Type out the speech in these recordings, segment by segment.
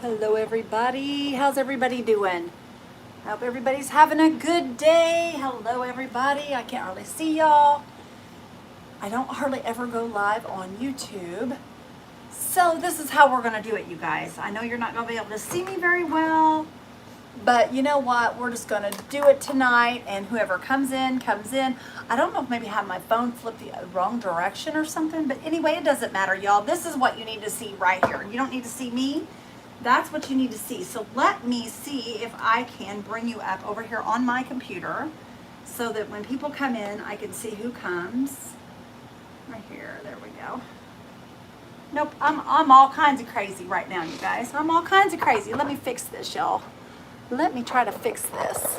Hello everybody, how's everybody doing? Hope everybody's having a good day. Hello everybody, I can't hardly see y'all. I don't hardly ever go live on YouTube. So this is how we're gonna do it, you guys. I know you're not gonna be able to see me very well, but you know what? We're just gonna do it tonight, and whoever comes in, comes in. I don't know if maybe I have my phone flipped the wrong direction or something, but anyway, it doesn't matter, y'all. This is what you need to see right here. You don't need to see me. That's what you need to see. So let me see if I can bring you up over here on my computer so that when people come in, I can see who comes. Right here, there we go. Nope, I'm all kinds of crazy right now, you guys. I'm all kinds of crazy. Let me fix this, y'all. Let me try to fix this.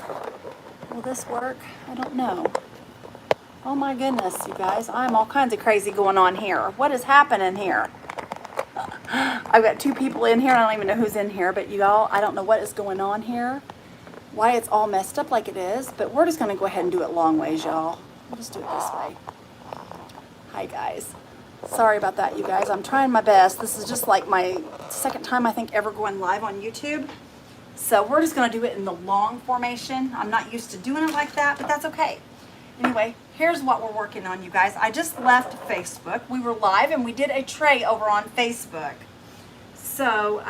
Will this work? I don't know. Oh my goodness, you guys. I'm all kinds of crazy going on here. What is happening here? I've got two people in here. I don't even know who's in here, but y'all, I don't know what is going on here. Why it's all messed up like it is, but we're just going to go ahead and do it long ways, y'all. We'll just do it this way. Hi, guys. Sorry about that, you guys. I'm trying my best. This is just like my second time, I think, ever going live on YouTube. So we're just going to do it in the long formation. I'm not used to doing it like that, but that's okay. Anyway, here's what we're working on, you guys. I just left Facebook. We were live, and we did a tray over on Facebook. So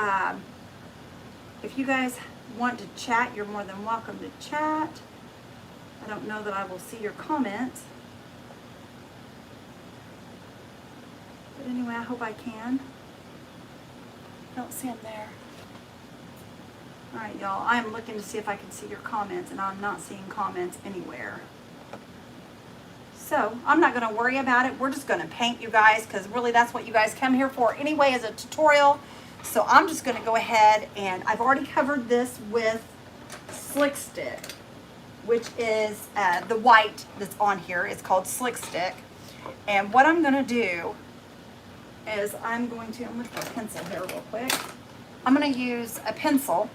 if you guys want to chat, you're more than welcome to chat. I don't know that I will see your comments. But anyway, I hope I can. Don't see them there. All right, y'all. I'm looking to see if I can see your comments, and I'm not seeing comments anywhere. So I'm not going to worry about it. We're just going to paint, you guys, because really that's what you guys come here for anyway, as a tutorial. So I'm just going to go ahead, and I've already covered this with Slick Stick, which is the white that's on here. It's called Slick Stick. And what I'm going to do is I'm going to put a pencil here real quick. I'm going to use a pencil,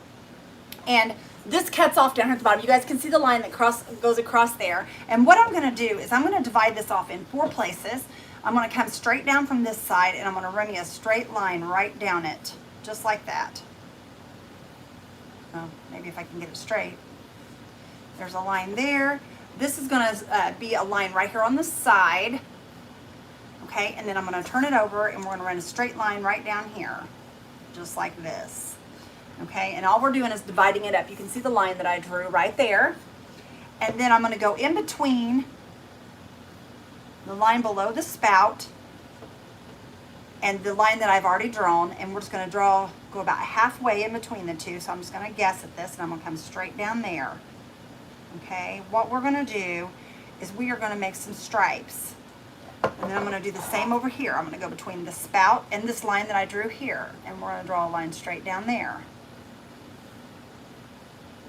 and this cuts off down here at the bottom. You guys can see the line that goes across there. And what I'm going to do is I'm going to divide this off in 4 places. I'm going to come straight down from this side, and I'm going to run me a straight line right down it, just like that. Oh, maybe if I can get it straight. There's a line there. This is going to be a line right here on the side. Okay, and then I'm going to turn it over, and we're going to run a straight line right down here, just like this. Okay, and all we're doing is dividing it up. You can see the line that I drew right there. And then I'm going to go in between the line below the spout and the line that I've already drawn, and we're just going to go about halfway in between the two. So I'm just going to guess at this, and I'm going to come straight down there. Okay, what we're going to do is we are going to make some stripes. And then I'm going to do the same over here. I'm going to go between the spout and this line that I drew here, and we're going to draw a line straight down there.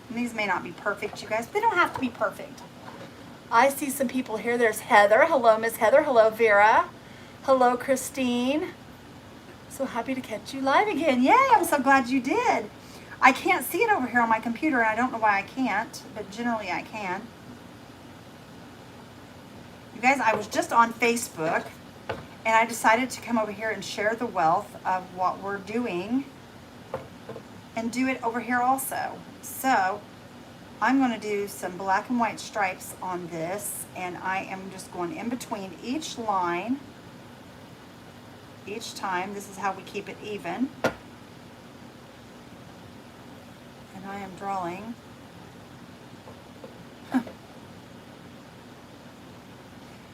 And these may not be perfect, you guys, but they don't have to be perfect. I see some people here. There's Heather. Hello, Miss Heather. Hello, Vera. Hello, Christine. So happy to catch you live again. Yay, I'm so glad you did. I can't see it over here on my computer, and I don't know why I can't, but generally I can. You guys, I was just on Facebook, and I decided to come over here and share the wealth of what we're doing and do it over here also. So I'm going to do some black and white stripes on this, and I am just going in between each line each time. This is how we keep it even. And I am drawing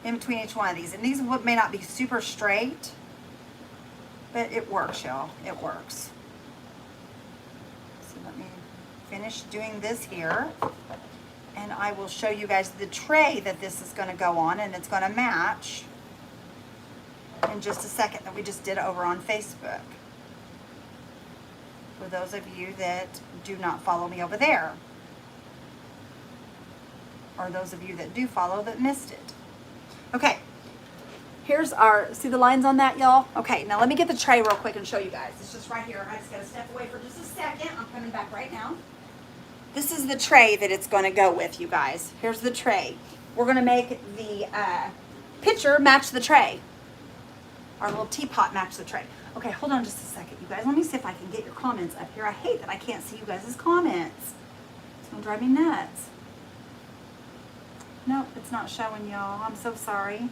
in between each one of these. And these may not be super straight, but it works, y'all. It works. So let me finish doing this here, and I will show you guys the tray that this is going to go on, and it's going to match in just a second, that we just did over on Facebook. For those of you that do not follow me over there, or those of you that do follow that missed it. Okay, here's our, see the lines on that, y'all? Okay, now let me get the tray real quick and show you guys. It's just right here. I just gotta step away for just a second. I'm coming back right now. This is the tray that it's gonna go with, you guys. Here's the tray. We're gonna make the pitcher matched the tray. Our little teapot matched the tray. Okay, hold on just a second, you guys. Let me see if I can get your comments up here. I hate that I can't see you guys' comments. It's gonna drive me nuts. Nope, it's not showing, y'all. I'm so sorry.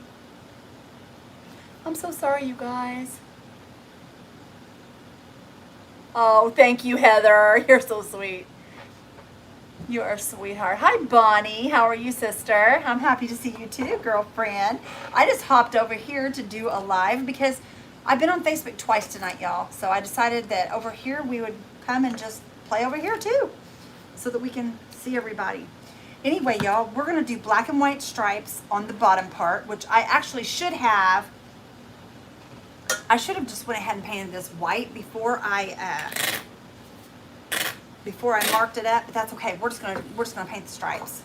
I'm so sorry, you guys. Oh, thank you, Heather. You're so sweet. You are a sweetheart. Hi, Bonnie. How are you, sister? I'm happy to see you too, girlfriend. I just hopped over here to do a live because I've been on Facebook twice tonight, y'all. So I decided that over here we would come and just play over here too so that we can see everybody. Anyway, y'all, we're going to do black and white stripes on the bottom part, which I actually should have. I should have just went ahead and painted this white before I marked it up, but that's okay. We're just gonna paint the stripes.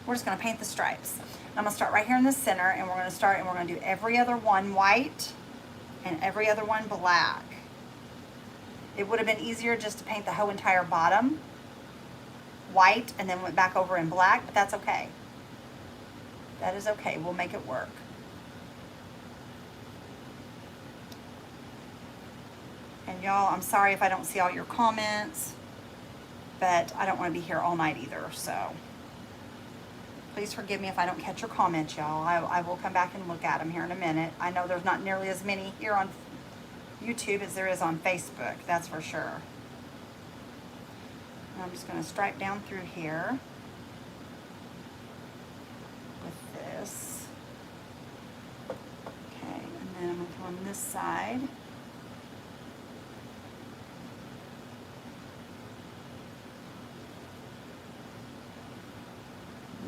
We're just gonna paint the stripes. And I'm gonna start right here in the center, and we're gonna do every other one white and every other one black. It would have been easier just to paint the whole entire bottom white and then went back over in black, but that's okay. That is okay. We'll make it work. And y'all, I'm sorry if I don't see all your comments, but I don't want to be here all night either, so please forgive me if I don't catch your comments, y'all. I will come back and look at them here in a minute. I know there's not nearly as many here on YouTube as there is on Facebook, that's for sure. And I'm just going to stripe down through here with this. Okay, and then I'm going to come on this side.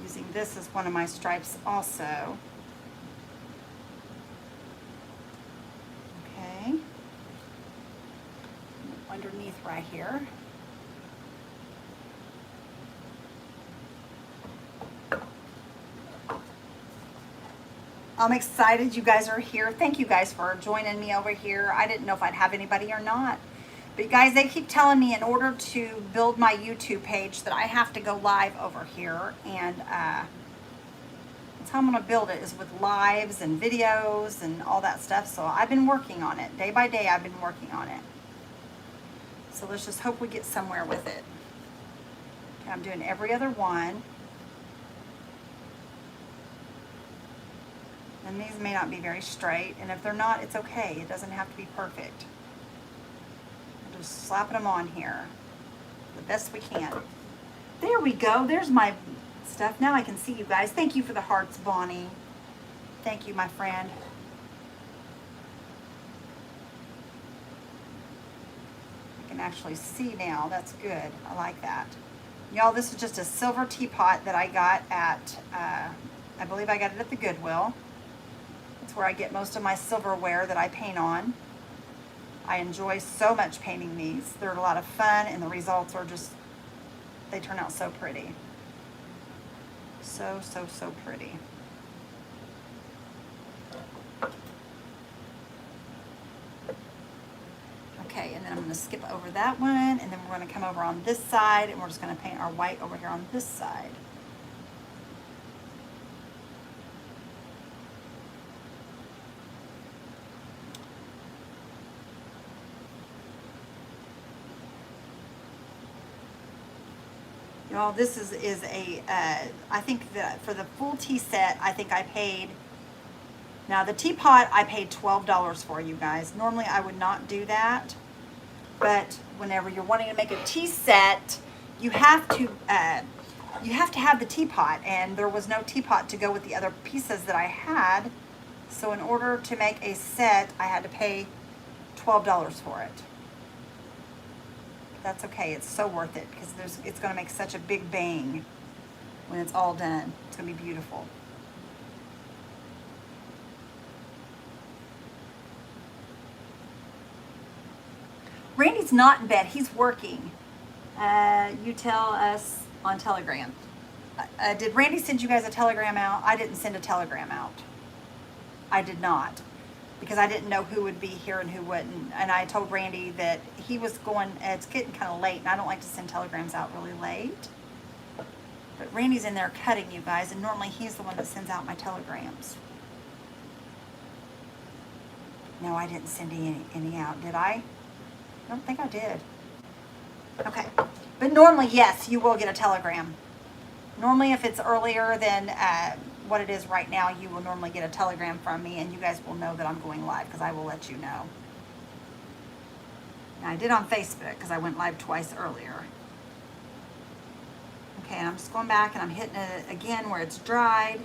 Using this as one of my stripes also. Okay. Underneath right here. I'm excited you guys are here. Thank you guys for joining me over here. I didn't know if I'd have anybody or not. But guys, they keep telling me in order to build my YouTube page that I have to go live over here. And that's how I'm going to build it, is with lives and videos and all that stuff. So I've been working on it. Day by day, I've been working on it. So let's just hope we get somewhere with it. Okay, I'm doing every other one. And these may not be very straight. And if they're not, it's okay. It doesn't have to be perfect. Just slapping them on here the best we can. There we go. There's my stuff. Now I can see you guys. Thank you for the hearts, Bonnie. Thank you, my friend. I can actually see now. That's good. I like that. Y'all, this is just a silver teapot that I got at, I believe I got it at the Goodwill. That's where I get most of my silverware that I paint on. I enjoy so much painting these. They're a lot of fun, and the results are just, they turn out so pretty. So, so, so pretty. Okay, and then I'm going to skip over that one, and then we're going to come over on this side, and we're just going to paint our white over here on this side. Y'all, this is a, I think that for the full tea set, I think I paid, now the teapot I paid $12 for, you guys. Normally I would not do that, but whenever you're wanting to make a tea set, you have to have the teapot, and there was no teapot to go with the other pieces that I had. So in order to make a set, I had to pay $12 for it. That's okay. It's so worth it because it's going to make such a big bang when it's all done. It's going to be beautiful. Randy's not in bed. He's working. You tell us on Telegram. Did Randy send you guys a telegram out? I didn't send a telegram out. I did not, because I didn't know who would be here and who wouldn't. And I told Randy that he was going, it's getting kind of late, and I don't like to send telegrams out really late. But Randy's in there cutting, you guys, and normally he's the one that sends out my telegrams. No, I didn't send any out, did I? I don't think I did. Okay. But normally, yes, you will get a telegram. Normally, if it's earlier than what it is right now, you will normally get a telegram from me, and you guys will know that I'm going live because I will let you know. Now, I did on Facebook because I went live twice earlier. Okay, and I'm just going back and I'm hitting it again where it's dried,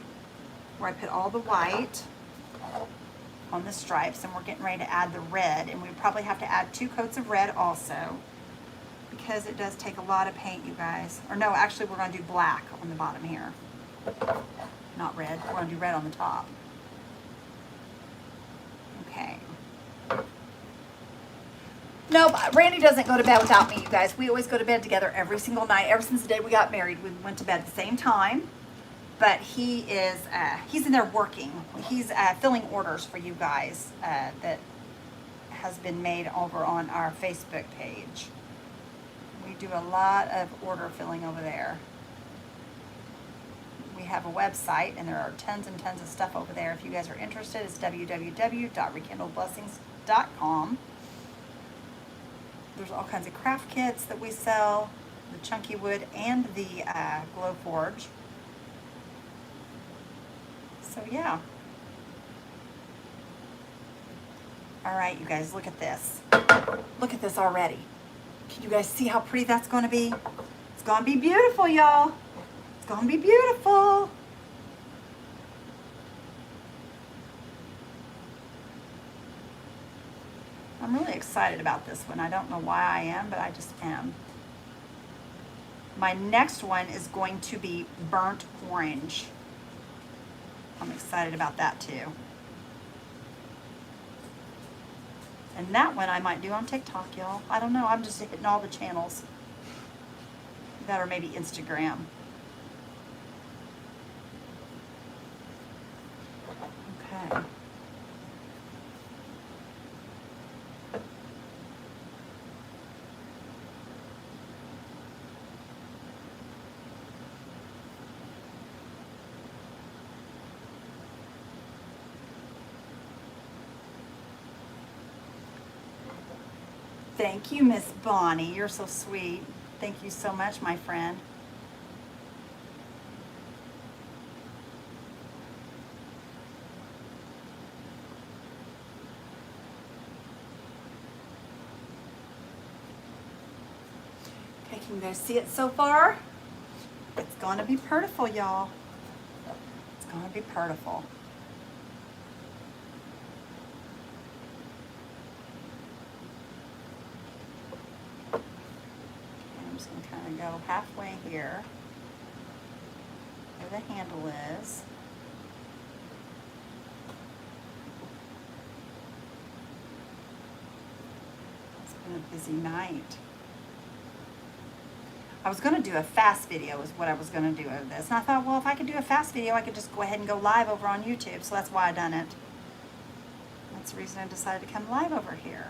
where I put all the white on the stripes, and we're getting ready to add the red, and we probably have to add 2 coats of red also, because it does take a lot of paint, you guys. Or no, actually we're going to do black on the bottom here. Not red, we're going to do red on the top. Okay. No, Randy doesn't go to bed without me, you guys. We always go to bed together every single night. Ever since the day we got married, we went to bed at the same time. But he is, he's in there working. He's filling orders for you guys that has been made over on our Facebook page. We do a lot of order filling over there. We have a website, and there are tons and tons of stuff over there. If you guys are interested, it's www.rekindledblessings.com. There's all kinds of craft kits that we sell, the chunky wood and the glow forge. So yeah. All right, you guys, look at this. Look at this already. Can you guys see how pretty that's going to be? It's going to be beautiful, y'all. It's going to be beautiful. I'm really excited about this one. I don't know why I am, but I just am. My next one is going to be burnt orange. I'm excited about that too. And that one I might do on TikTok, y'all. I don't know. I'm just hitting all the channels. That or maybe Instagram. Okay. Thank you, Miss Bonnie. You're so sweet. Thank you so much, my friend. Okay, can you guys see it so far? It's going to be beautiful, y'all. It's going to be beautiful. Kind of go halfway here where the handle is. It's been a busy night. I was going to do a fast video is what I was going to do of this. And I thought, well, if I could do a fast video, I could just go ahead and go live over on YouTube. So that's why I done it. That's the reason I decided to come live over here.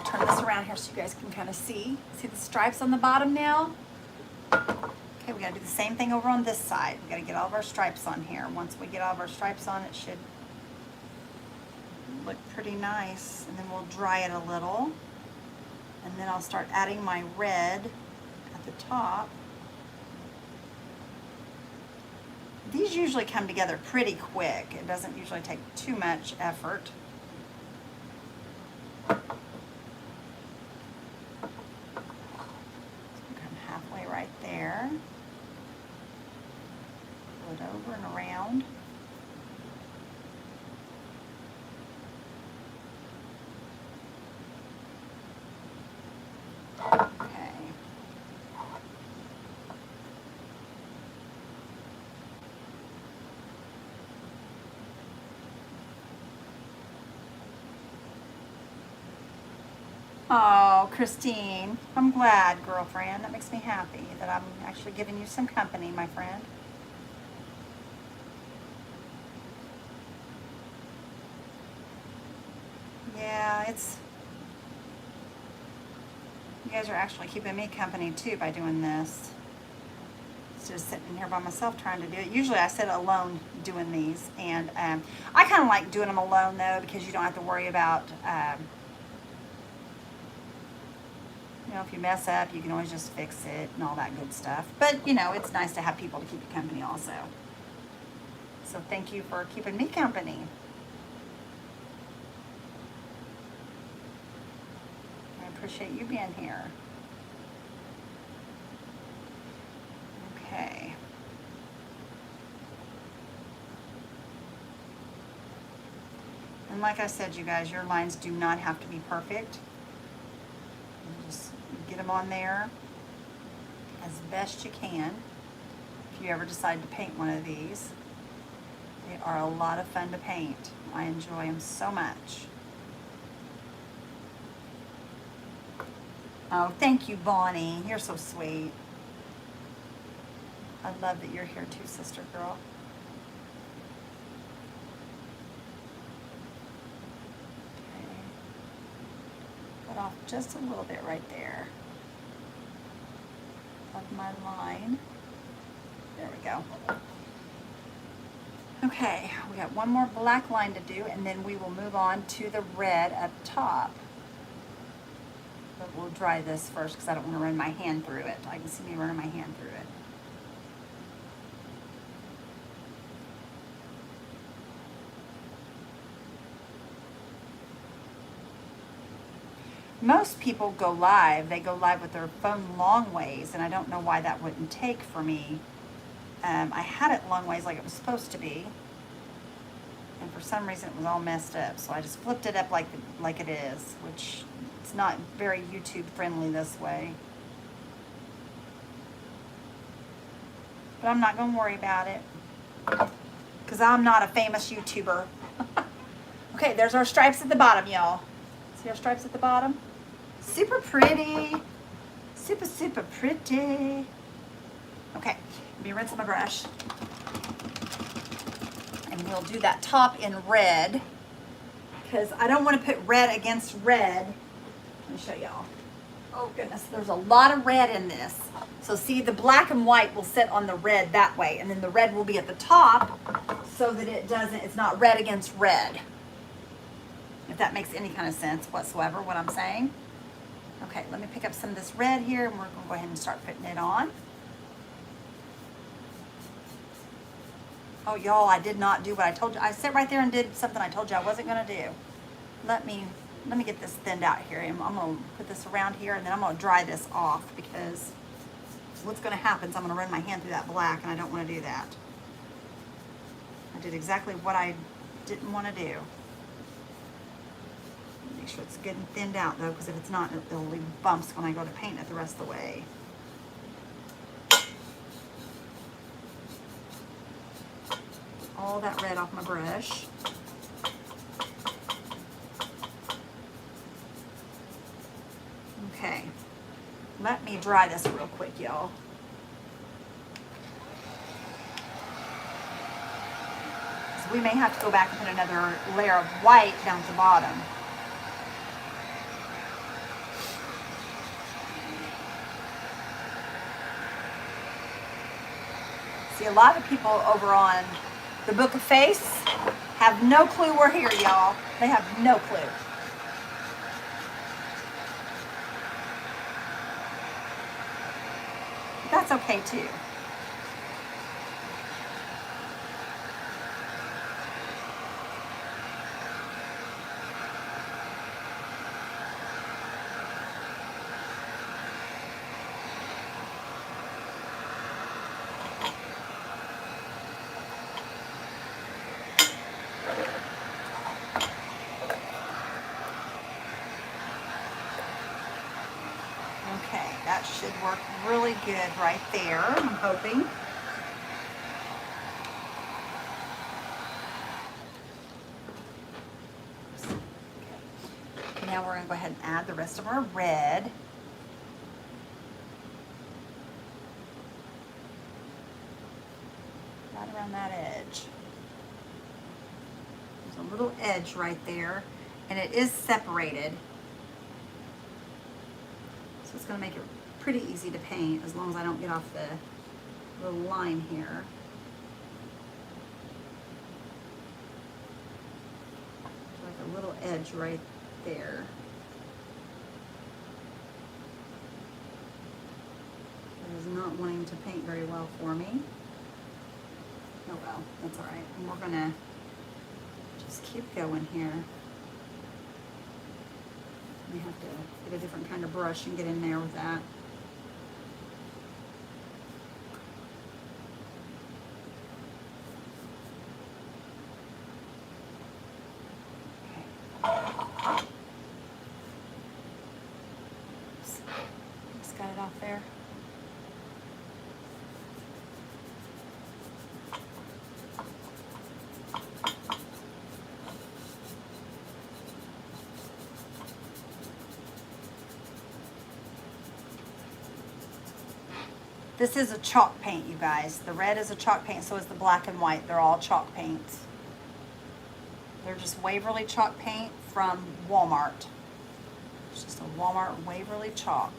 Turn this around here so you guys can kind of see. See the stripes on the bottom now? Okay, we gotta do the same thing over on this side. We gotta get all of our stripes on here. Once we get all of our stripes on, it should look pretty nice. And then we'll dry it a little. And then I'll start adding my red at the top. These usually come together pretty quick. It doesn't usually take too much effort. There. Pull it over and around. Okay. Oh, Christine, I'm glad, girlfriend. That makes me happy that I'm actually giving you some company, my friend. Yeah, You guys are actually keeping me company too by doing this. Instead of sitting here by myself trying to do it. Usually I sit alone doing these, and I kind of like doing them alone though, because you don't have to worry about, you know, if you mess up, you can always just fix it and all that good stuff. But, you know, it's nice to have people to keep you company also. So thank you for keeping me company. I appreciate you being here. Okay. And like I said, you guys, your lines do not have to be perfect. You just get them on there as best you can. If you ever decide to paint one of these, they are a lot of fun to paint. I enjoy them so much. Oh, thank you, Bonnie. You're so sweet. I love that you're here too, sister girl. Okay. Cut off just a little bit right there of my line. There we go. Okay, we got one more black line to do, and then we will move on to the red up top. But we'll dry this first because I don't want to run my hand through it. I can see me running my hand through it. Most people go live. They go live with their phone long ways, and I don't know why that wouldn't take for me. I had it long ways like it was supposed to be, and for some reason it was all messed up. So I just flipped it up like it is, which it's not very YouTube friendly this way. But I'm not going to worry about it because I'm not a famous YouTuber. Okay, there's our stripes at the bottom, y'all. See our stripes at the bottom? Super pretty. Super, super pretty. Okay, let me rinse my brush. And we'll do that top in red because I don't want to put red against red. Let me show y'all. Oh goodness, there's a lot of red in this. So see, the black and white will sit on the red that way, and then the red will be at the top so that it's not red against red. If that makes any kind of sense whatsoever, what I'm saying. Okay, let me pick up some of this red here, and we're going to go ahead and start putting it on. Oh, y'all, I did not do what I told you. I sat right there and did something I told you I wasn't going to do. Let me get this thinned out here. I'm going to put this around here, and then I'm going to dry this off because what's going to happen is I'm going to run my hand through that black, and I don't want to do that. I did exactly what I didn't want to do. Make sure it's good and thinned out though, because if it's not, it'll leave bumps when I go to paint it the rest of the way. All that red off my brush. Okay, let me dry this real quick, y'all. So we may have to go back and put another layer of white down at the bottom. See, a lot of people over on the Book of Face have no clue we're here, y'all. They have no clue. But that's okay too. Okay, that should work really good right there, I'm hoping. Okay. Now we're going to go ahead and add the rest of our red. Right around that edge. There's a little edge right there, and it is separated. So it's going to make it pretty easy to paint as long as I don't get off the little line here. Like a little edge right there. It is not wanting to paint very well for me. Oh well, that's all right. And we're going to just keep going here. We have to get a different kind of brush and get in there with that. Okay. Just got it off there. This is a chalk paint, you guys. The red is a chalk paint, so is the black and white. They're all chalk paints. They're just Waverly chalk paint from Walmart. It's just a Walmart Waverly chalk.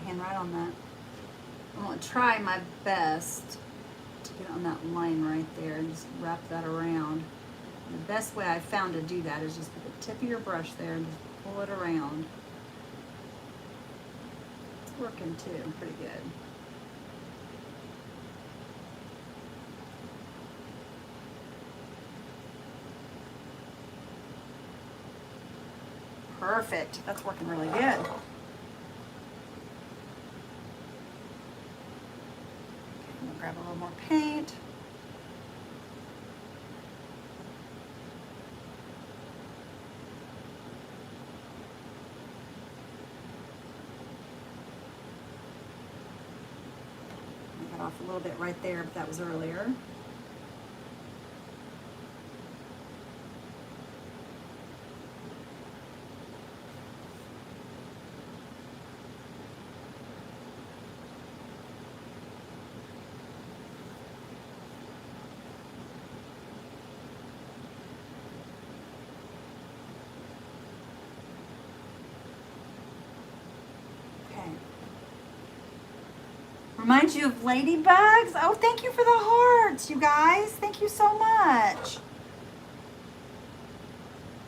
Right on that. I'm going to try my best to get on that line right there and just wrap that around. And the best way I've found to do that is just put the tip of your brush there and just pull it around. It's working too, pretty good. Perfect. That's working really good. Grab a little more paint. I got off a little bit right there, but that was earlier. Reminds you of ladybugs? Oh, thank you for the hearts, you guys. Thank you so much.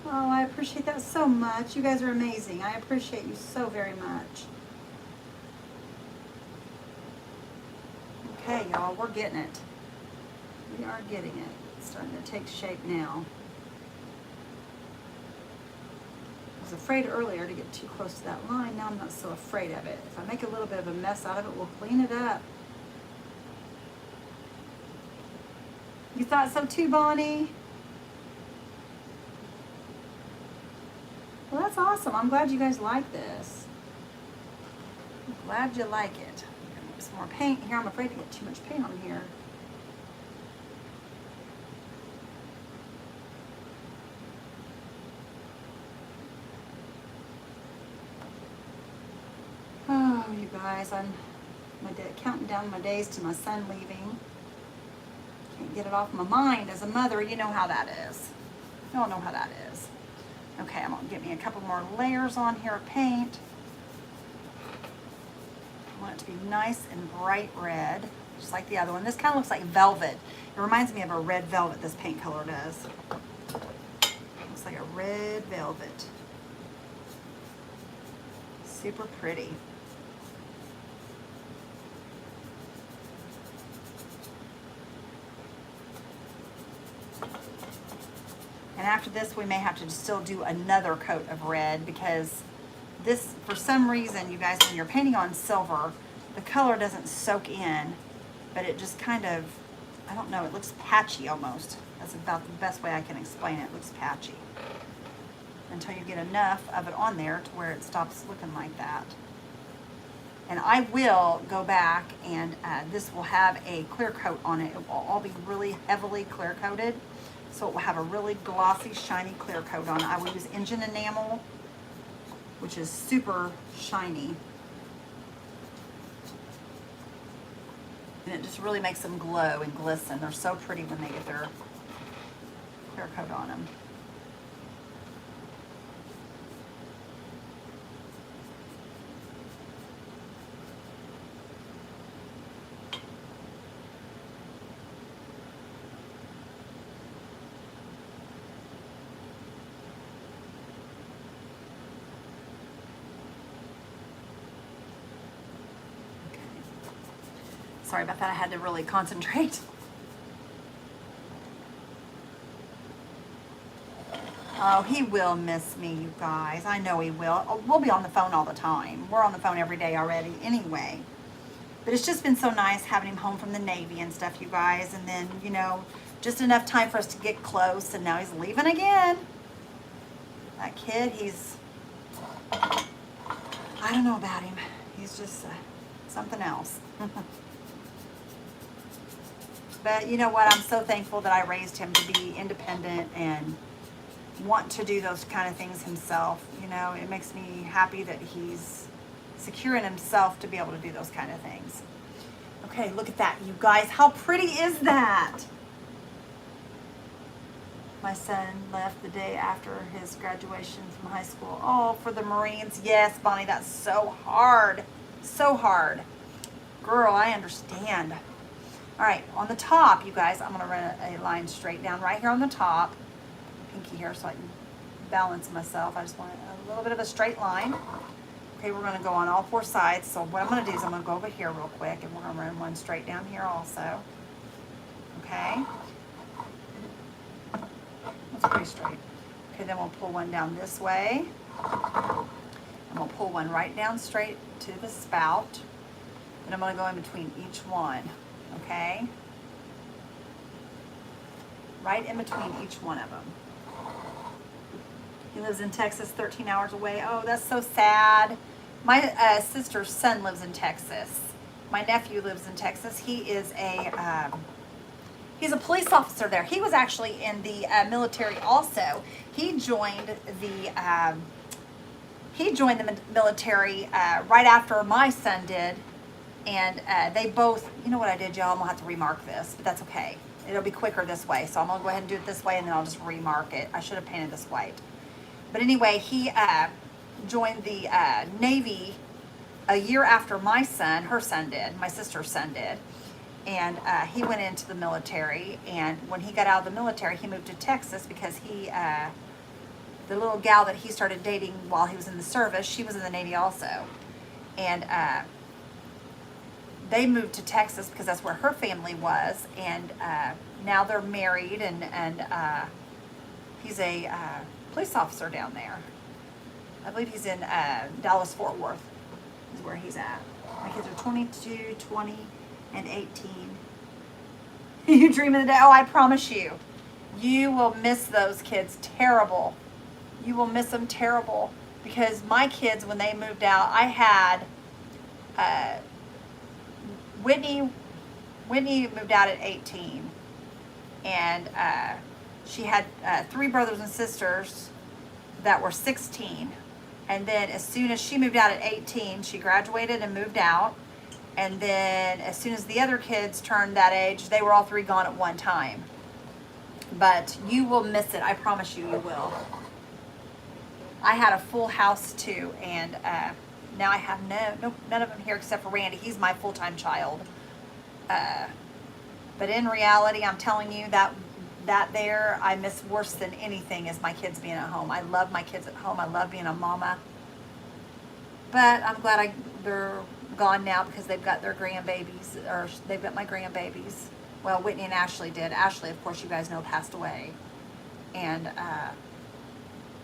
Oh, I appreciate that so much. You guys are amazing. I appreciate you so very much. Okay, y'all, we're getting it. We are getting it. It's starting to take shape now. I was afraid earlier to get too close to that line. Now I'm not so afraid of it. If I make a little bit of a mess out of it, we'll clean it up. You thought so too, Bonnie? Well, that's awesome. I'm glad you guys like this. I'm glad you like it. I'm gonna get some more paint here. I'm afraid to get too much paint on here. Oh, you guys, I'm counting down my days to my son leaving. Can't get it off my mind. As a mother, you know how that is. You all know how that is. Okay, I'm going to get me a couple more layers on here of paint. I want it to be nice and bright red, just like the other one. This kind of looks like velvet. It reminds me of a red velvet, this paint color does. Looks like a red velvet. Super pretty. And after this, we may have to still do another coat of red because this, for some reason, you guys, when you're painting on silver, the color doesn't soak in, but it just kind of, I don't know, it looks patchy almost. That's about the best way I can explain it. It looks patchy until you get enough of it on there to where it stops looking like that. And I will go back and this will have a clear coat on it. It will all be really heavily clear coated. So it will have a really glossy, shiny clear coat on it. I will use engine enamel, which is super shiny. And it just really makes them glow and glisten. They're so pretty when they get their clear coat on them. Sorry about that, I had to really concentrate. Oh, he will miss me, you guys. I know he will. Oh, we'll be on the phone all the time. We're on the phone every day already anyway. But it's just been so nice having him home from the Navy and stuff, you guys. And then, you know, just enough time for us to get close. And now he's leaving again. That kid, I don't know about him. He's just something else. But you know what? I'm so thankful that I raised him to be independent and want to do those kind of things himself. You know, it makes me happy that he's secure in himself to be able to do those kind of things. Okay, look at that, you guys. How pretty is that? My son left the day after his graduation from high school. Oh, for the Marines. Yes, Bonnie, that's so hard. So hard. Girl, I understand. All right, on the top, you guys, I'm going to run a line straight down right here on the top. Pinky here so I can balance myself. I just want a little bit of a straight line. Okay, we're going to go on all four sides. So what I'm going to do is I'm going to go over here real quick, and we're going to run one straight down here also. Okay. That's pretty straight. Okay, then we'll pull one down this way. And we'll pull one right down straight to the spout. And I'm going to go in between each one. Okay? Right in between each one of them. He lives in Texas, 13 hours away. Oh, that's so sad. My sister's son lives in Texas. My nephew lives in Texas. He's a police officer there. He was actually in the military also. He joined the military right after my son did. And they both, you know what I did, y'all? I'm going to have to remark this, but that's okay. It'll be quicker this way. So I'm going to go ahead and do it this way, and then I'll just remark it. I should have painted this white. But anyway, he joined the Navy a year after my sister's son did. And he went into the military. And when he got out of the military, he moved to Texas because the little gal that he started dating while he was in the service, she was in the Navy also. And they moved to Texas because that's where her family was, and now they're married, and he's a police officer down there. I believe he's in Dallas, Fort Worth is where he's at. My kids are 22, 20, and 18. You dream of the day. Oh, I promise you, you will miss those kids terrible. You will miss them terrible, because my kids, when they moved out, I had Whitney moved out at 18, and she had 3 brothers and sisters that were 16. And then as soon as she moved out at 18, she graduated and moved out. And then as soon as the other kids turned that age, they were all 3 gone at one time. But you will miss it. I promise you, you will. I had a full house too, and now I have none of them here except for Randy. He's my full-time child. But in reality, I'm telling you that there I miss worse than anything is my kids being at home. I love my kids at home. I love being a mama. But I'm glad they're gone now because they've got their grandbabies, or they've got my grandbabies. Well, Whitney and Ashley did. Ashley, of course, you guys know, passed away. And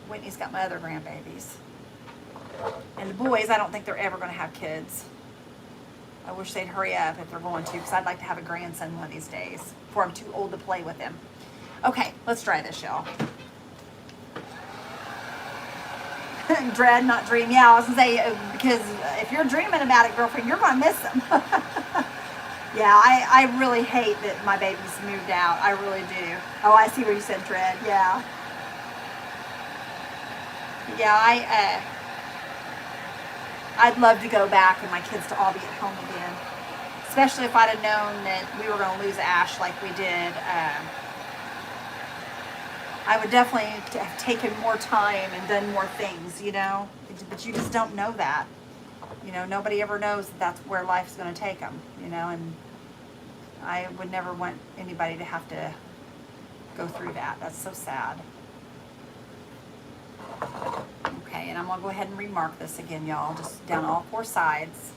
Whitney's got my other grandbabies. And the boys, I don't think they're ever going to have kids. I wish they'd hurry up if they're going to, because I'd like to have a grandson one of these days before I'm too old to play with him. Okay, let's try this, y'all. Dread, not dream. Yeah, I was gonna say, because if you're dreaming about it, girlfriend, you're gonna miss them. Yeah, I really hate that my baby's moved out. I really do. Oh, I see where you said dread. Yeah. Yeah, I'd love to go back and my kids to all be at home again. Especially if I'd have known that we were going to lose Ash like we did. I would definitely have taken more time and done more things, you know. But you just don't know that. You know, nobody ever knows that that's where life's going to take them, you know. And I would never want anybody to have to go through that. That's so sad. Okay, and I'm going to go ahead and remark this again, y'all. Just down all 4 sides.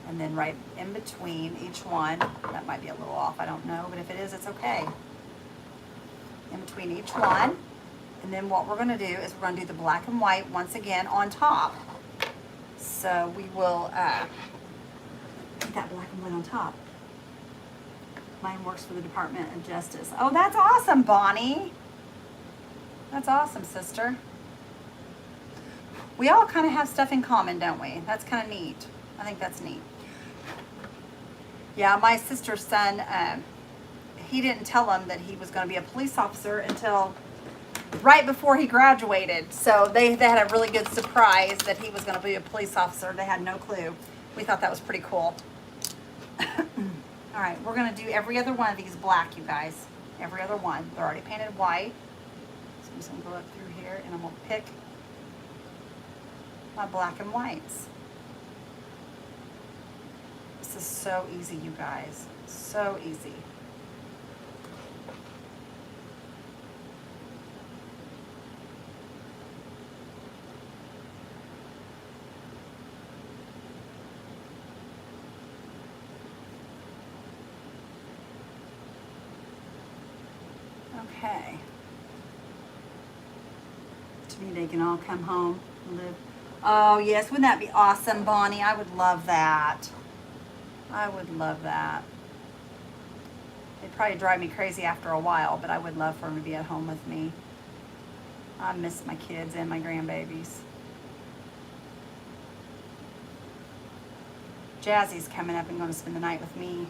And then right in between each one. That might be a little off, I don't know. But if it is, it's okay. In between each one. And then what we're going to do is we're going to do the black and white once again on top. So we will put that black and white on top. Mine works for the Department of Justice. Oh, that's awesome, Bonnie. That's awesome, sister. We all kind of have stuff in common, don't we? That's kind of neat. I think that's neat. Yeah, my sister's son, he didn't tell him that he was going to be a police officer until right before he graduated. So they had a really good surprise that he was going to be a police officer. They had no clue. We thought that was pretty cool. All right, we're going to do every other one of these black, you guys. Every other one. They're already painted white. So I'm just going to go up through here and I'm going to pick my black and whites. This is so easy, you guys. So easy. Okay. To me, they can all come home and live. Oh, yes. Wouldn't that be awesome, Bonnie? I would love that. I would love that. It'd probably drive me crazy after a while, but I would love for them to be at home with me. I miss my kids and my grandbabies. Jazzy's coming up and going to spend the night with me.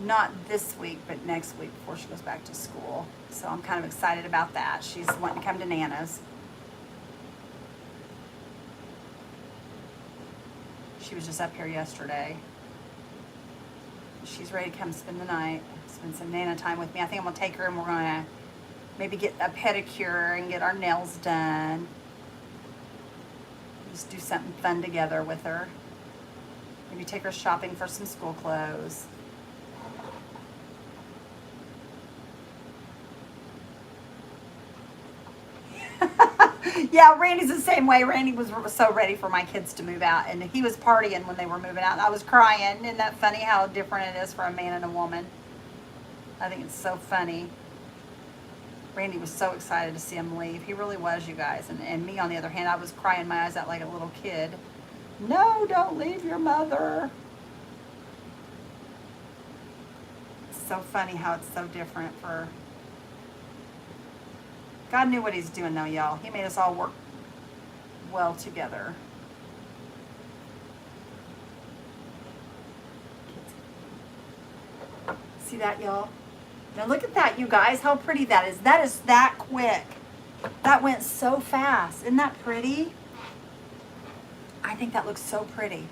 Not this week, but next week before she goes back to school. So I'm kind of excited about that. She's wanting to come to Nana's. She was just up here yesterday. She's ready to come spend the night, spend some Nana time with me. I think I'm going to take her and we're going to maybe get a pedicure and get our nails done. Just do something fun together with her. Maybe take her shopping for some school clothes. Yeah, Randy's the same way. Randy was so ready for my kids to move out, and he was partying when they were moving out. And I was crying. Isn't that funny how different it is for a man and a woman? I think it's so funny. Randy was so excited to see him leave. He really was, you guys. And me, on the other hand, I was crying my eyes out like a little kid. No, don't leave your mother. It's so funny how it's so different for... God knew what he's doing, though, y'all. He made us all work well together. See that, y'all? Now look at that, you guys. How pretty that is. That is that quick. That went so fast. Isn't that pretty? I think that looks so pretty.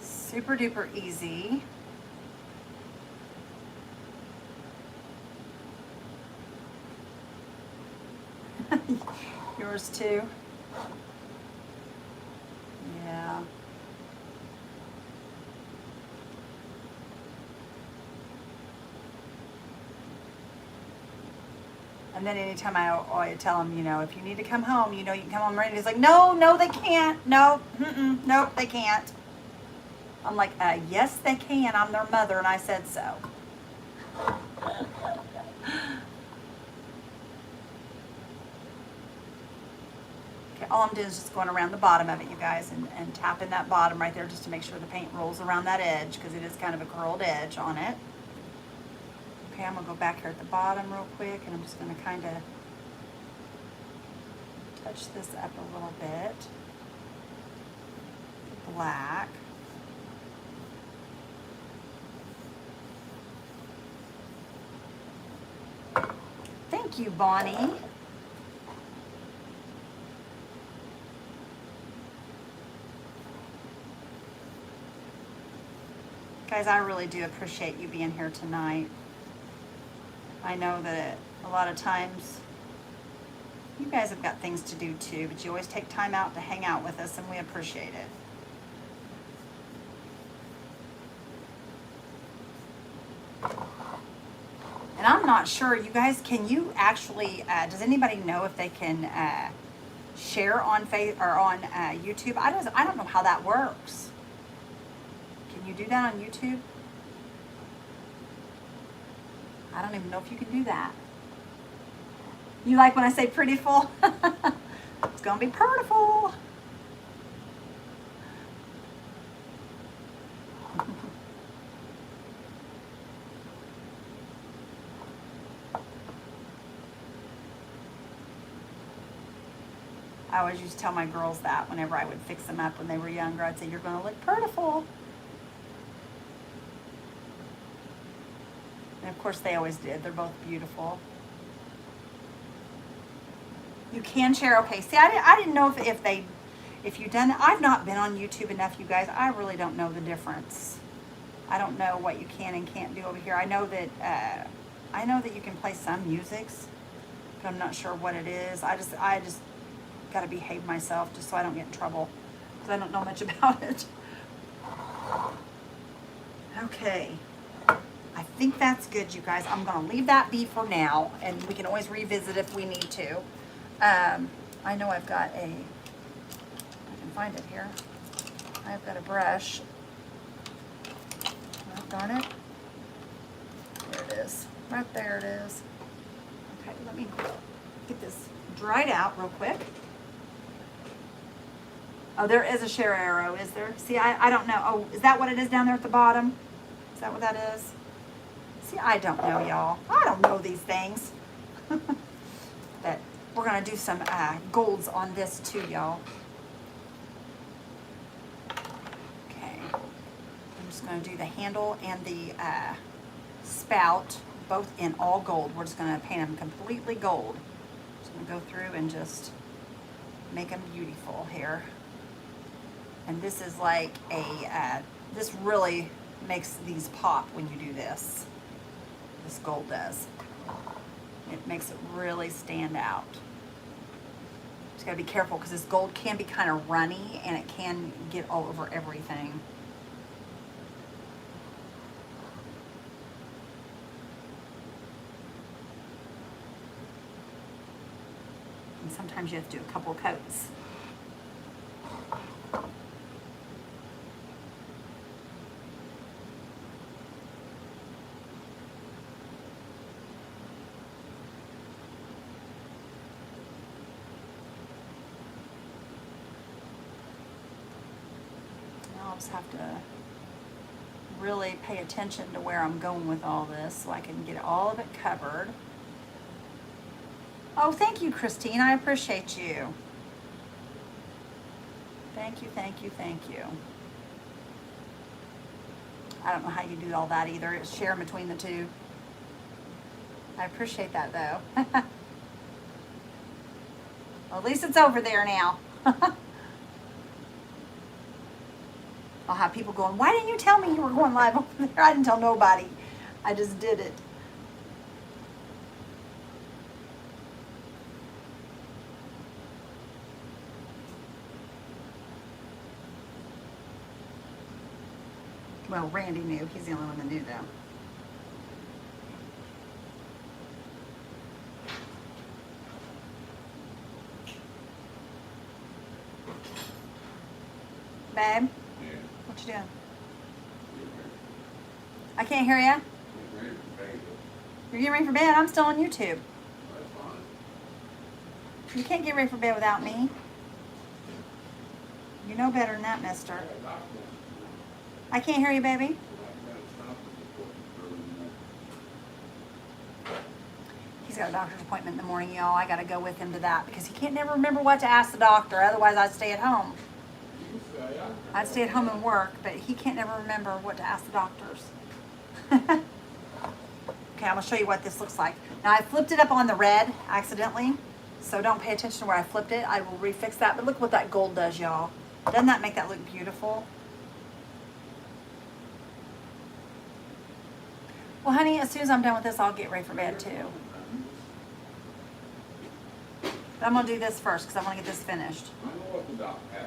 Super duper easy. Yours too? Yeah. And then anytime I always tell him, you know, if you need to come home, you know, you can come home ready. He's like, no, they can't. No, nope, they can't. I'm like, yes, they can. I'm their mother, and I said so. Okay, all I'm doing is just going around the bottom of it, you guys, and tapping that bottom right there just to make sure the paint rolls around that edge, because it is kind of a curled edge on it. Okay, Okay, I'm going to go back here at the bottom real quick, and I'm just going to kind of touch this up a little bit. Black. Thank you, Bonnie. Guys, I really do appreciate you being here tonight. I know that a lot of times you guys have got things to do too, but you always take time out to hang out with us, and we appreciate it. And I'm not sure, you guys, can you actually, does anybody know if they can share on YouTube? I don't know how that works. Can you do that on YouTube? I don't even know if you can do that. You like when I say prettyful? It's gonna be prettyful. I always used to tell my girls that whenever I would fix them up when they were younger. I'd say, you're going to look prettiful. And of course they always did. They're both beautiful. You can share. Okay, see, I didn't know if you've done it. I've not been on YouTube enough, you guys. I really don't know the difference. I don't know what you can and can't do over here. I know that you can play some musics, but I'm not sure what it is. I just got to behave myself just so I don't get in trouble, because I don't know much about it. Okay, I think that's good, you guys. I'm going to leave that be for now, and we can always revisit if we need to. I know I've got I can find it here. I've got a brush. Oh, darn it. There it is. Right there it is. Okay, let me get this dried out real quick. Oh, there is a share arrow, is there? See, I don't know. Oh, is that what it is down there at the bottom? Is that what that is? See, I don't know, y'all. I don't know these things. But we're going to do some golds on this too, y'all. Okay. I'm just going to do the handle and the spout, both in all gold. We're just going to paint them completely gold. Just going to go through and just make them beautiful here. And this is like this really makes these pop when you do this. This gold does. It makes it really stand out. Just gotta be careful because this gold can be kind of runny and it can get all over everything. And sometimes you have to do a couple coats. I'll just have to really pay attention to where I'm going with all this so I can get all of it covered. Oh, thank you, Christine. I appreciate you. Thank you, thank you, thank you. I don't know how you do all that either. It's share between the two. I appreciate that, though. Well, at least it's over there now. I'll have people going, why didn't you tell me you were going live over there? I didn't tell nobody. I just did it. Well, Randy knew. He's the only one that knew, though. Babe? Yeah. What you doing? I can't hear you. You're getting ready for bed? I'm still on YouTube. You can't get ready for bed without me. You know better than that, mister. I can't hear you, baby. He's got a doctor's appointment in the morning, y'all. I got to go with him to that because he can't never remember what to ask the doctor. Otherwise, I'd stay at home. I'd stay at home and work, but he can't never remember what to ask the doctors. Okay, I'm going to show you what this looks like. Now, I flipped it up on the red accidentally, so don't pay attention to where I flipped it. I will refix that, but look what that gold does, y'all. Doesn't that make that look beautiful? Well, honey, as soon as I'm done with this, I'll get ready for bed, too. But I'm going to do this first because I want to get this finished. I know what the doc has.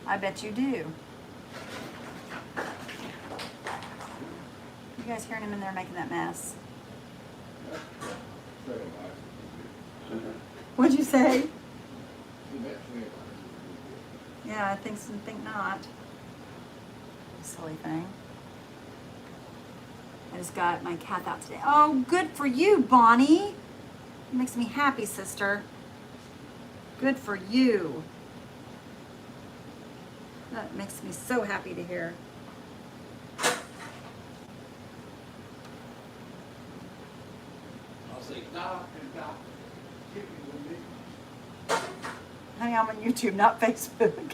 I bet you do. You guys hearing him in there making that mess? What'd you say? Yeah, I think not. Silly thing. I just got my cat out today. Oh, good for you, Bonnie. It makes me happy, sister. Good for you. That makes me so happy to hear. I'll say, doctor, give me the meat. Honey, I'm on YouTube, not Facebook.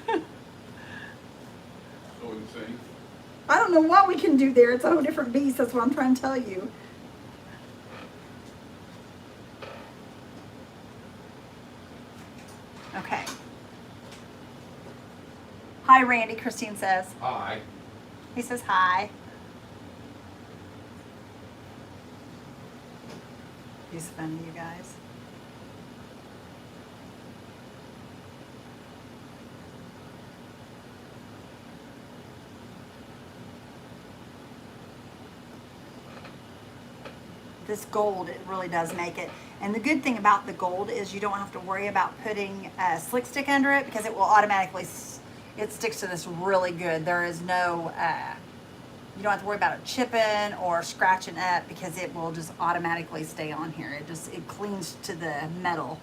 So insane. I don't know what we can do there. It's a whole different beast. That's what I'm trying to tell you. Okay. Hi, Randy, Christine says. Hi. He says hi. He's funny, you guys. This gold, it really does make it. And the good thing about the gold is you don't have to worry about putting a slick stick under it because it will automatically, it sticks to this really good. There is no, you don't have to worry about it chipping or scratching up because it will just automatically stay on here. It clings to the metal.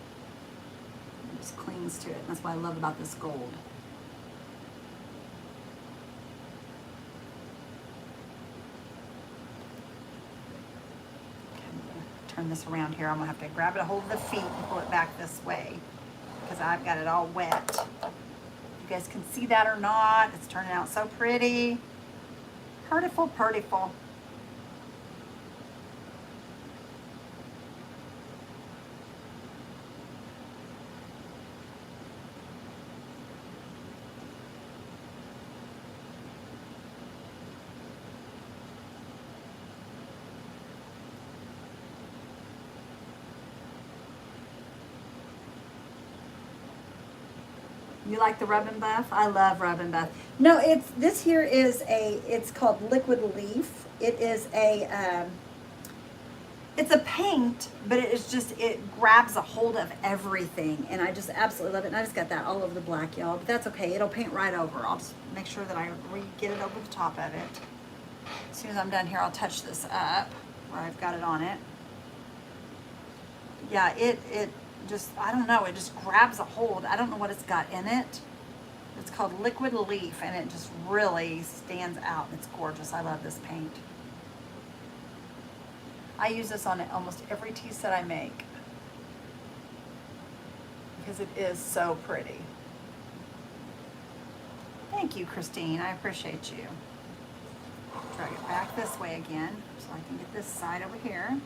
It just clings to it. And that's what I love about this gold. Turn this around here. I'm gonna have to grab it a hold of the feet and pull it back this way because I've got it all wet. You guys can see that or not. It's turning out so pretty. Prettiful, prettiful. You like the rub and buff? I love rub and buff. No, this here is it's called Liquid Leaf. It is it's a paint, but it grabs a hold of everything, and I just absolutely love it. And I just got that all over the black, y'all, but that's okay. It'll paint right over. I'll just make sure that I get it over the top of it. As soon as I'm done here, I'll touch this up where I've got it on it. Yeah, it just, I don't know, it just grabs a hold. I don't know what it's got in it. It's called Liquid Leaf, and it just really stands out. It's gorgeous. I love this paint. I use this on almost every tea set I make because it is so pretty. Thank you, Christine. I appreciate you. Drag it back this way again so I can get this side over here.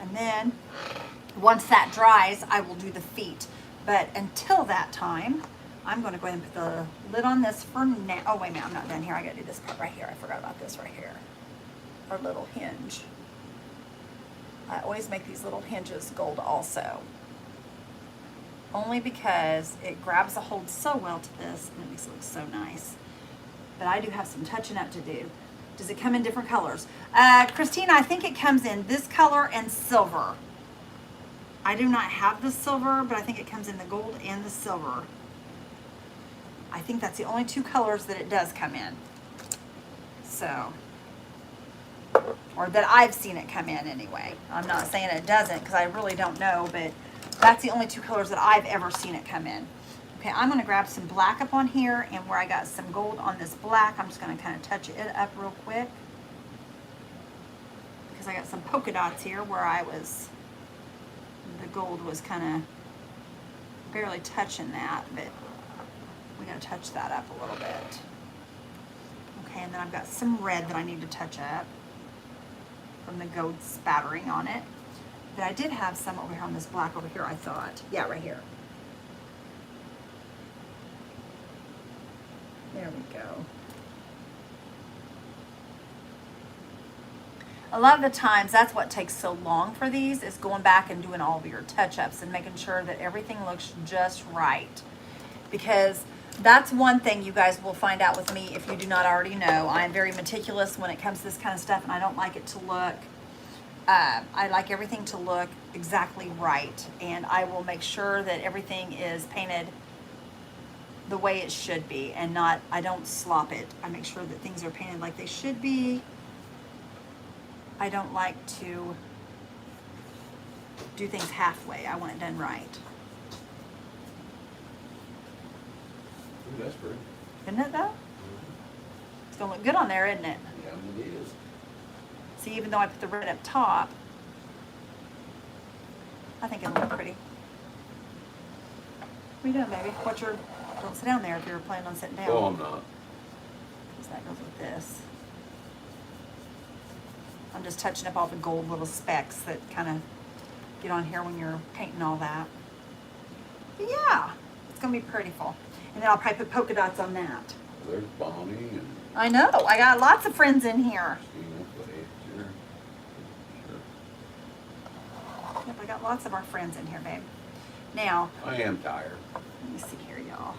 And then once that dries, I will do the feet. But until that time, I'm going to go ahead and put the lid on this for now. Oh, wait a minute, I'm not done here. I got to do this part right here. I forgot about this right here. Our little hinge. I always make these little hinges gold also. Only because it grabs a hold so well to this and it makes it look so nice. But I do have some touching up to do. Does it come in different colors? Christina, I think it comes in this color and silver. I do not have the silver, but I think it comes in the gold and the silver. I think that's the only two colors that it does come in. So, or that I've seen it come in anyway. I'm not saying it doesn't because I really don't know, but that's the only two colors that I've ever seen it come in. Okay, I'm gonna grab some black up on here, and where I got some gold on this black, I'm just gonna kind of touch it up real quick. Because I got some polka dots here where the gold was kind of barely touching that, but we gotta touch that up a little bit. Okay, and then I've got some red that I need to touch up from the gold spattering on it. But I did have some over here on this black over here, I thought. Yeah, right here. There we go. A lot of the times, that's what takes so long for these, is going back and doing all of your touch-ups and making sure that everything looks just right. Because that's one thing you guys will find out with me if you do not already know. I am very meticulous when it comes to this kind of stuff, and I don't like it to look, I like everything to look exactly right. And I will make sure that everything is painted the way it should be, and I don't slop it. I make sure that things are painted like they should be. I don't like to do things halfway. I want it done right. Ooh, that's pretty. Isn't it though? It's gonna look good on there, isn't it? Yeah, it is. See, even though I put the red up top, I think it'll look pretty. What are you doing, baby? Don't sit down there if you're planning on sitting down. Oh, I'm not. Because that goes with this. I'm just touching up all the gold little specks that kind of get on here when you're painting all that. But yeah, it's going to be prettyful. And then I'll probably put polka dots on that. There's Bonnie and I know. I got lots of friends in here. Christina, but sure. Sure. Yep, I got lots of our friends in here, babe. Now, I am tired. let me see here, y'all.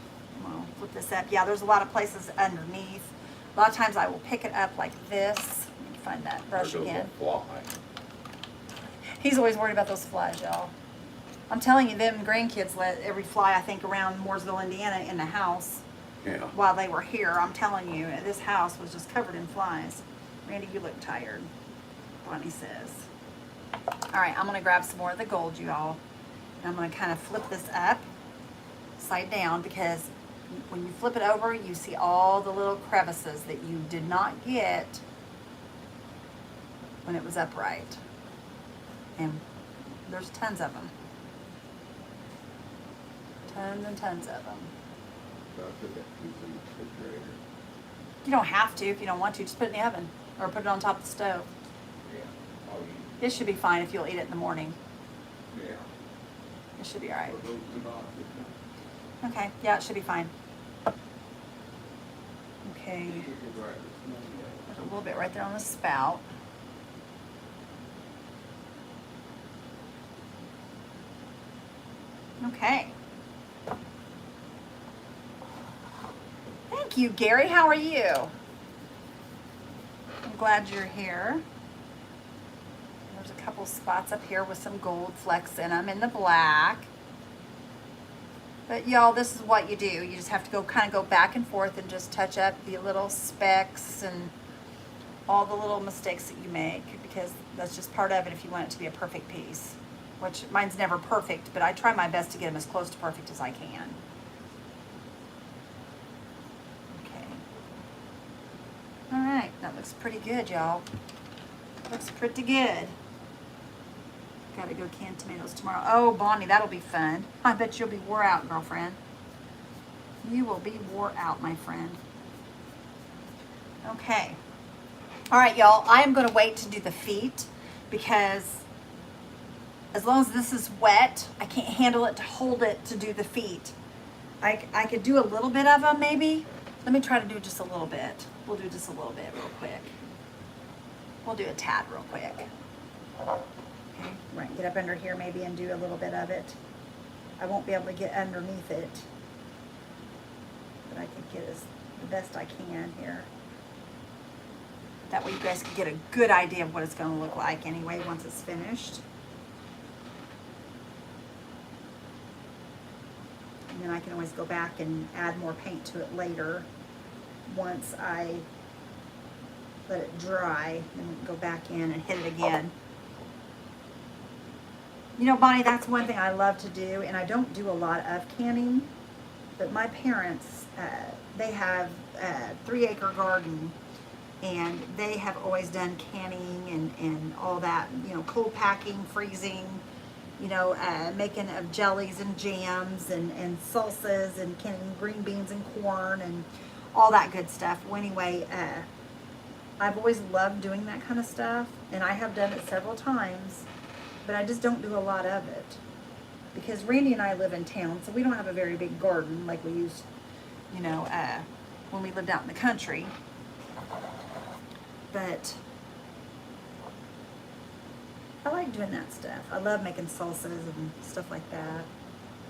I'll flip this up. Yeah, there's a lot of places underneath. A lot of times I will pick it up like this. Let me find that brush There goes again. a fly. He's always worried about those flies, y'all. I'm telling you, them grandkids let every fly, I think, around Mooresville, Indiana in the house Yeah. while they were here. I'm telling you, this house was just covered in flies. Randy, you look tired, Bonnie says. All right, I'm going to grab some more of the gold, y'all. And I'm going to kind of flip this up, side down, because when you flip it over, you see all the little crevices that you did not get when it was upright. And there's tons of them. Tons and tons of them. So I put that piece in the refrigerator. You don't have to if you don't want to. Just put it in the oven or put it on top of the stove. Yeah. I'll eat. It should be fine if you'll eat it in the morning. Yeah. It should be all right. Put those in the box. Okay, yeah, it should be fine. Okay, there's a little bit right there on the spout. Okay. Thank you, Gary. How are you? I'm glad you're here. There's a couple spots up here with some gold flecks in them in the black. But y'all, this is what you do. You just have to kind of go back and forth and just touch up the little specks and all the little mistakes that you make, because that's just part of it if you want it to be a perfect piece. Which mine's never perfect, but I try my best to get them as close to perfect as I can. Okay. All right, that looks pretty good, y'all. Looks pretty good. Gotta go can tomatoes tomorrow. Oh, Bonnie, that'll be fun. I bet you'll be wore out, girlfriend. You will be wore out, my friend. Okay. All right, y'all. I am going to wait to do the feet because as long as this is wet, I can't handle it to hold it to do the feet. I could do a little bit of them, maybe. Let me try to do just a little bit. We'll do just a little bit real quick. We'll do a tad real quick. Okay, right, get up under here maybe and do a little bit of it. I won't be able to get underneath it, but I can get the best I can here. That way you guys can get a good idea of what it's going to look like anyway once it's finished. And then I can always go back and add more paint to it later once I let it dry, and go back in and hit it again. You know, Bonnie, that's one thing I love to do, and I don't do a lot of canning, but my parents, they have a 3-acre garden, and they have always done canning and all that, you know, cold packing, freezing, you know, making of jellies and jams and salsas and canning green beans and corn and all that good stuff. Well, anyway, I've always loved doing that kind of stuff, and I have done it several times, but I just don't do a lot of it because Randy and I live in town, so we don't have a very big garden like we used, you know, when we lived out in the country. But I like doing that stuff. I love making salsas and stuff like that.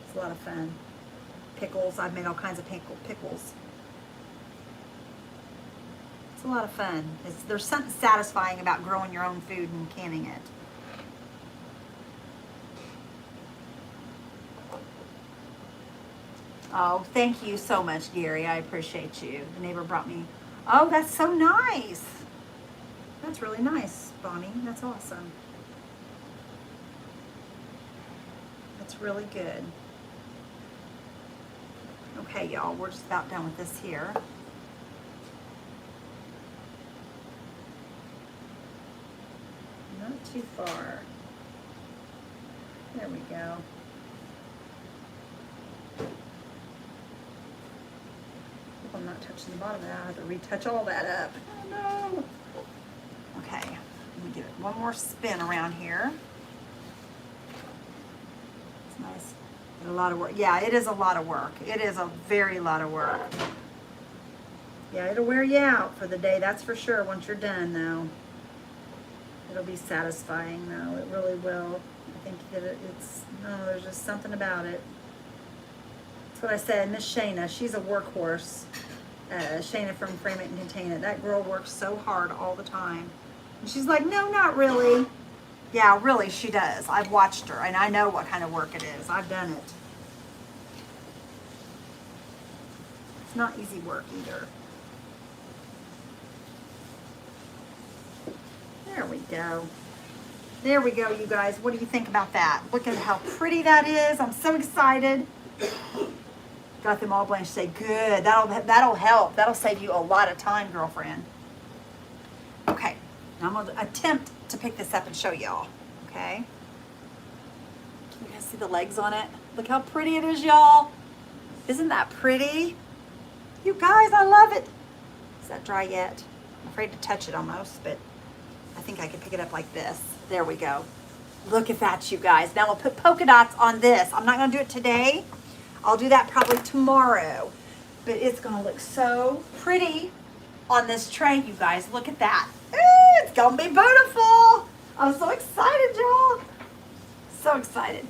It's a lot of fun. Pickles. I've made all kinds of pickles. It's a lot of fun. There's something satisfying about growing your own food and canning it. Oh, thank you so much, Gary. I appreciate you. The neighbor brought me. Oh, that's so nice. That's really nice, Bonnie. That's awesome. That's really good. Okay, y'all, we're just about done with this here. Not too far. There we go. Hope I'm not touching the bottom of that. I have to retouch all that up. Oh no. Okay, let me give it one more spin around here. It's nice. A lot of work. Yeah, it is a lot of work. It is a very lot of work. Yeah, it'll wear you out for the day, that's for sure. Once you're done, though, it'll be satisfying, though. It really will. I think that it's, no, there's just something about it. That's what I said. Miss Shayna, she's a workhorse. Shayna from Frame It and Contain It. That girl works so hard all the time. And she's like, no, not really. Yeah, really, she does. I've watched her, and I know what kind of work it is. I've done it. It's not easy work either. There we go. There we go, you guys. What do you think about that? Look at how pretty that is. I'm so excited. Got them all blanched. Say, good. That'll help. That'll save you a lot of time, girlfriend. Okay. Now I'm going to attempt to pick this up and show y'all. Okay. Can you guys see the legs on it? Look how pretty it is, y'all. Isn't that pretty? You guys, I love it. Is that dry yet? I'm afraid to touch it almost, but I think I can pick it up like this. There we go. Look at that, you guys. Now we'll put polka dots on this. I'm not going to do it today. I'll do that probably tomorrow. But it's going to look so pretty on this tray, you guys. Look at that. Ooh, it's going to be beautiful. I'm so excited, y'all. So excited.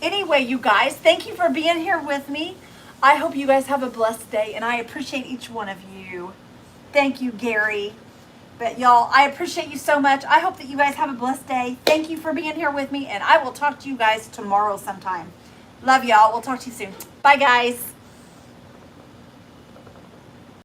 Anyway, you guys, thank you for being here with me. I hope you guys have a blessed day, and I appreciate each one of you. Thank you, Gary. But y'all, I appreciate you so much. I hope that you guys have a blessed day. Thank you for being here with me, and I will talk to you guys tomorrow sometime. Love y'all. We'll talk to you soon. Bye, guys.